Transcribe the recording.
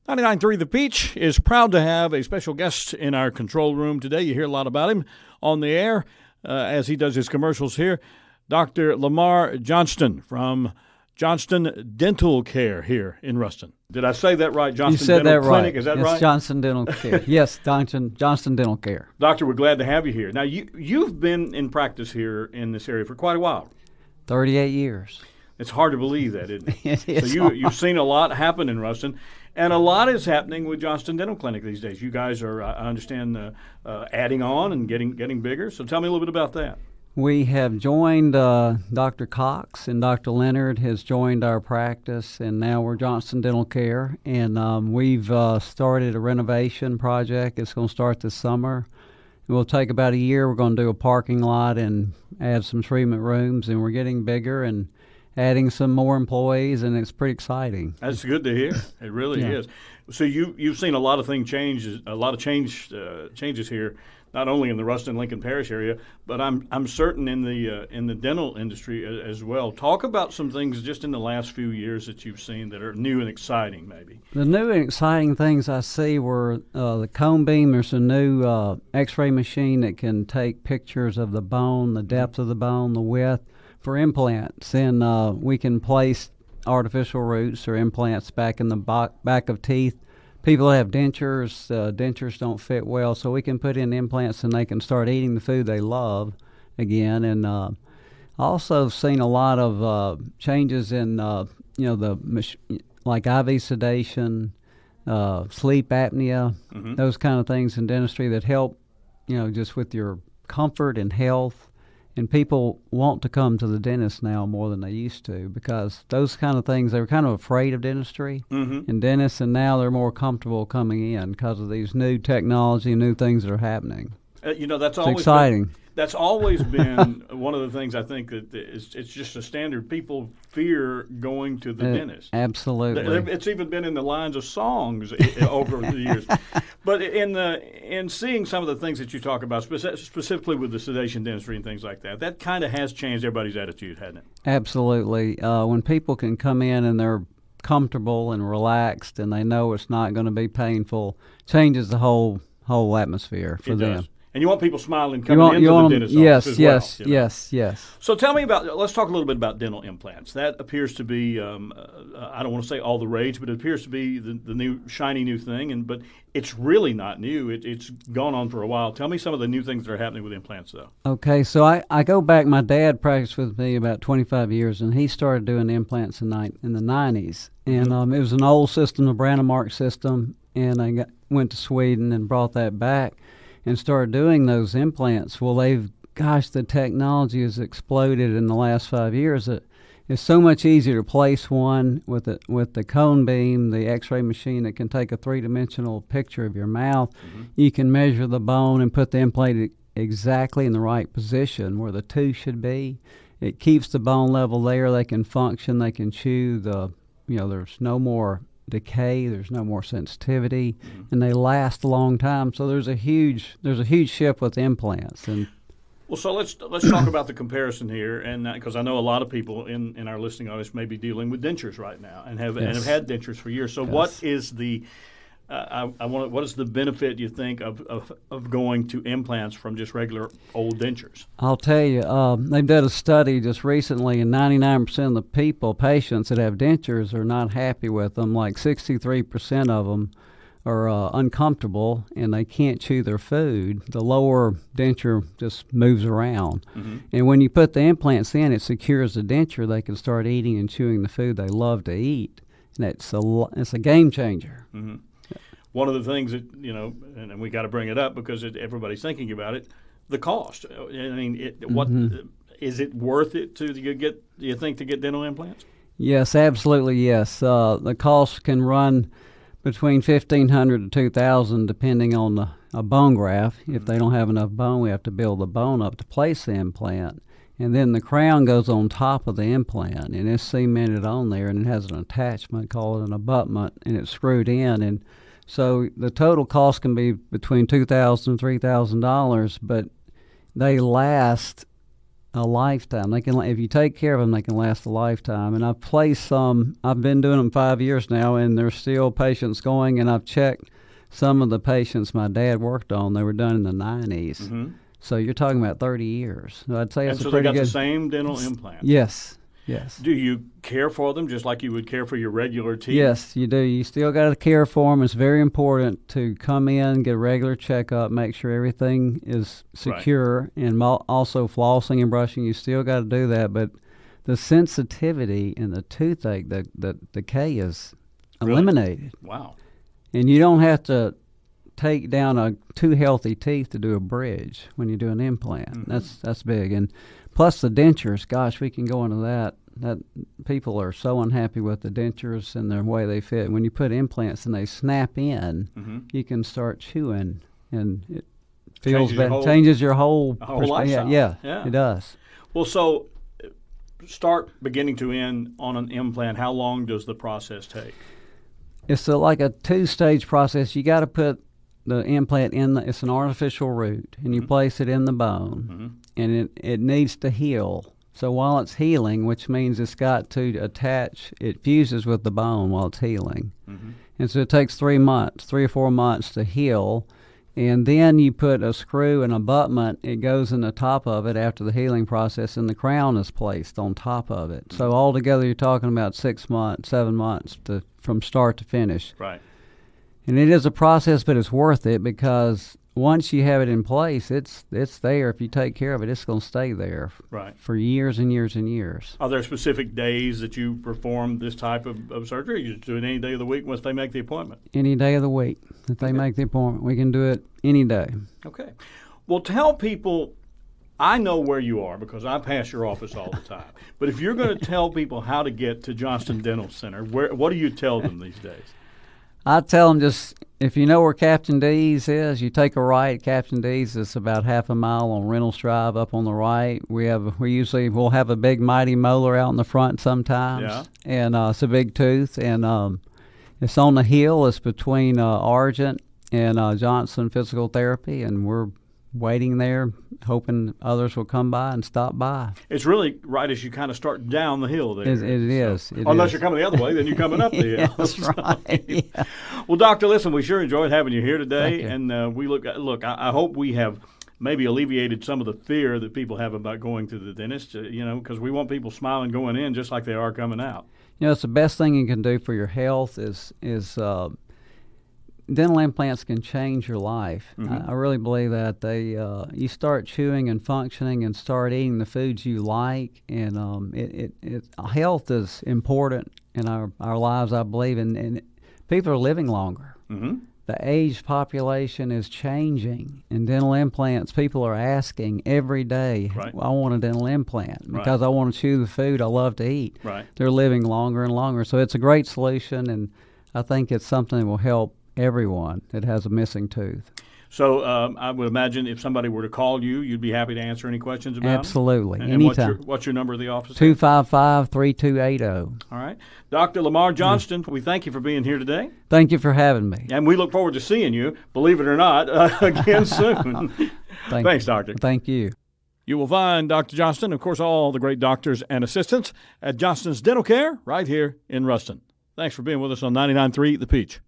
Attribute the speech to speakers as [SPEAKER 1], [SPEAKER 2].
[SPEAKER 1] 99.3 The Peach is proud to have a special guest in our control room today. You hear a lot about him on the air as he does his commercials here. Dr. Lamar Johnston from Johnston Dental Care here in Ruston. Did I say that right? Johnston
[SPEAKER 2] you said
[SPEAKER 1] Dental
[SPEAKER 2] that
[SPEAKER 1] Clinic,
[SPEAKER 2] right.
[SPEAKER 1] Is that
[SPEAKER 2] it's
[SPEAKER 1] right?
[SPEAKER 2] Johnston Dental Care. Yes, Johnston Dental Care.
[SPEAKER 1] Doctor, we're glad to have you here. Now, you've been in practice here in this area for quite a while.
[SPEAKER 2] 38 years.
[SPEAKER 1] It's hard to believe that, isn't it?
[SPEAKER 2] It is
[SPEAKER 1] So you've seen a lot happen in Ruston, and a lot is happening with Johnston Dental Clinic these days. You guys are, I understand, adding on and getting bigger. So tell me a little bit about that. We
[SPEAKER 2] have joined Dr. Cox, and Dr. Leonard has joined our practice, and now we're Johnston Dental Care. And we've started a renovation project. It's going to start this summer. It will take about a year. We're going to do a parking lot and add some treatment rooms, and we're getting bigger and adding some more employees, and it's pretty exciting.
[SPEAKER 1] That's good to hear. It really is. So you've seen a lot of changes here, not only in the Ruston Lincoln Parish area, but I'm certain in the dental industry as well. Talk about some things just in the last few years that you've seen that are new and exciting, maybe. The
[SPEAKER 2] new and exciting things I see were the cone beam. There's a new X-ray machine that can take pictures of the bone, the depth of the bone, the width, for implants, and we can place artificial roots or implants back in the back of teeth. People that have dentures don't fit well, so we can put in implants and they can start eating the food they love again. And also seen a lot of changes in like IV sedation, sleep apnea, those kind of things in dentistry that help, just with your comfort and health. And people want to come to the dentist now more than they used to because those kind of things, they were kind of afraid of dentistry and dentists, and now they're more comfortable coming in because of these new technology, new things that are happening.
[SPEAKER 1] That's
[SPEAKER 2] always exciting.
[SPEAKER 1] That's always been one of the things I think that it's just a standard. People fear going to the dentist.
[SPEAKER 2] Absolutely.
[SPEAKER 1] It's even been in the lines of songs over the years. But in seeing some of the things that you talk about, specifically with the sedation dentistry and things like that, that kind of has changed everybody's attitude, hasn't it?
[SPEAKER 2] Absolutely. When people can come in and they're comfortable and relaxed and they know it's not going to be painful, changes the whole atmosphere for them.
[SPEAKER 1] Does. And you want people smiling coming into the dentist's office as well.
[SPEAKER 2] Yes.
[SPEAKER 1] So tell me let's talk a little bit about dental implants. That appears to be, I don't want to say all the rage, but it appears to be the new, shiny new thing. But it's really not new. It's gone on for a while. Tell me some of the new things that are happening with implants, though. Okay,
[SPEAKER 2] so I go back. My dad practiced with me about 25 years, and he started doing implants in the 90s. And it was an old system, the Brandemark system, and I went to Sweden and brought that back and started doing those implants. Well, the technology has exploded in the last 5 years. It's so much easier to place one with the cone beam, the X-ray machine that can take a three-dimensional picture of your mouth. You can measure the bone and put the implant exactly in the right position where the tooth should be. It keeps the bone level there. They can function. They can chew. There's no more decay, there's no more sensitivity, and they last a long time. So there's a huge shift with implants. And
[SPEAKER 1] so let's talk about the comparison here, and because I know a lot of people in our listening audience may be dealing with dentures right now and have had dentures for years. So what is the what is the benefit, you think, of going to implants from just regular old dentures?
[SPEAKER 2] I'll tell you, they did a study just recently, and 99% of the patients that have dentures are not happy with them. Like 63% of them are uncomfortable, and they can't chew their food. The lower denture just moves around. And when you put the implants in, it secures the denture. They can start eating and chewing the food they love to eat. And it's a game changer.
[SPEAKER 1] One of the things that, and we got to bring it up because everybody's thinking about it, the cost. I mean, what is it worth it to get? Do you think, to get dental implants?
[SPEAKER 2] Yes, absolutely. Yes, the cost can run between $1,500 to $2,000 depending on a bone graft. If they don't have enough bone, we have to build the bone up to place the implant. And then the crown goes on top of the implant, and it's cemented on there, and it has an attachment called an abutment, and it's screwed in. And so the total cost can be between $2,000 and $3,000, but they last a lifetime. They can, if you take care of them, they can last a lifetime. And I've placed some. I've been doing them 5 years now, and there's still patients going. And I've checked some of the patients my dad worked on. They were done in the 90s.
[SPEAKER 1] Mm-hmm.
[SPEAKER 2] So you're talking about 30 years. So I'd say it's
[SPEAKER 1] so
[SPEAKER 2] a pretty
[SPEAKER 1] they got
[SPEAKER 2] good.
[SPEAKER 1] the same dental implant.
[SPEAKER 2] Yes. Yes.
[SPEAKER 1] Do you care for them just like you would care for your regular teeth?
[SPEAKER 2] Yes, you do. You still got to care for them. It's very important to come in, get a regular checkup, make sure everything is secure, right. And also flossing and brushing. You still got to do that. But the sensitivity and the toothache, the decay is eliminated.
[SPEAKER 1] Really? Wow.
[SPEAKER 2] And you don't have to take down two healthy teeth to do a bridge when you do an implant. Mm-hmm. That's big. And plus the dentures, gosh, we can go into that. That people are so unhappy with the dentures and the way they fit. When you put implants and they snap in, mm-hmm. you can start chewing, and it feels better. Changes your whole
[SPEAKER 1] lifestyle.
[SPEAKER 2] Yeah, it does.
[SPEAKER 1] Well, so start beginning to end on an implant. How long does the process take?
[SPEAKER 2] It's like a two-stage process. You got to put the implant in. It's an artificial root, and you mm-hmm. place it in the bone, mm-hmm. and it needs to heal. So while it's healing, which means it's got to attach, it fuses with the bone while it's healing. Mm-hmm. And so it takes 3 or 4 months to heal. And then you put a screw and abutment, it goes in the top of it after the healing process, and the crown is placed on top of it. So altogether you're talking about 6 months, 7 months from start to finish.
[SPEAKER 1] Right.
[SPEAKER 2] And it is a process, but it's worth it because once you have it in place, it's there. If you take care of it, it's going to stay there for years and years and years.
[SPEAKER 1] Are there specific days that you perform this type of surgery? You just do it any day of the week once they make the appointment?
[SPEAKER 2] Any day of the week that they make the appointment. We can do it any day.
[SPEAKER 1] Okay. Well, tell people, I know where you are because I pass your office all the time. But if you're going to tell people how to get to Johnston Dental Center, what do you tell them these days?
[SPEAKER 2] I tell them just, if you know where Captain D's is, you take a right at Captain D's. It's about half a mile on Reynolds Drive up on the right. We'll have a big mighty molar out in the front sometimes, and it's a big tooth, and it's on the hill. It's between Argent and Johnston Physical Therapy, and we're waiting there, hoping others will come by and stop by.
[SPEAKER 1] It's really right as you kind of start down the hill there.
[SPEAKER 2] It is.
[SPEAKER 1] Unless you're coming the other way, then you're coming up the hill.
[SPEAKER 2] That's right. Yeah.
[SPEAKER 1] Well, Doctor, listen, we sure enjoyed having you here today,
[SPEAKER 2] and
[SPEAKER 1] I hope we have maybe alleviated some of the fear that people have about going to the dentist, because we want people smiling going in just like they are coming out.
[SPEAKER 2] It's the best thing you can do for your health is dental implants can change your life. Mm-hmm. I really believe that you start chewing and functioning and start eating the foods you like, and health is important in our lives, I believe, and people are living longer. Mm-hmm. The aged population is changing, and dental implants, people are asking every day, I want a dental implant because I want to chew the food I love to eat.
[SPEAKER 1] Right.
[SPEAKER 2] They're living longer and longer, so it's a great solution, and I think it's something that will help everyone that has a missing tooth.
[SPEAKER 1] So I would imagine if somebody were to call you, you'd be happy to answer any questions about
[SPEAKER 2] Absolutely.
[SPEAKER 1] it? And
[SPEAKER 2] anytime.
[SPEAKER 1] What's your number of the office?
[SPEAKER 2] 255-3280.
[SPEAKER 1] All right. Dr. Lamar Johnston, we thank you for being here today.
[SPEAKER 2] Thank you for having me.
[SPEAKER 1] And we look forward to seeing you, believe it or not, again soon. Thanks, Doctor.
[SPEAKER 2] Thank you.
[SPEAKER 1] You will find Dr. Johnston, of course, all the great doctors and assistants at Johnston's Dental Care right here in Ruston. Thanks for being with us on 99.3 The Peach.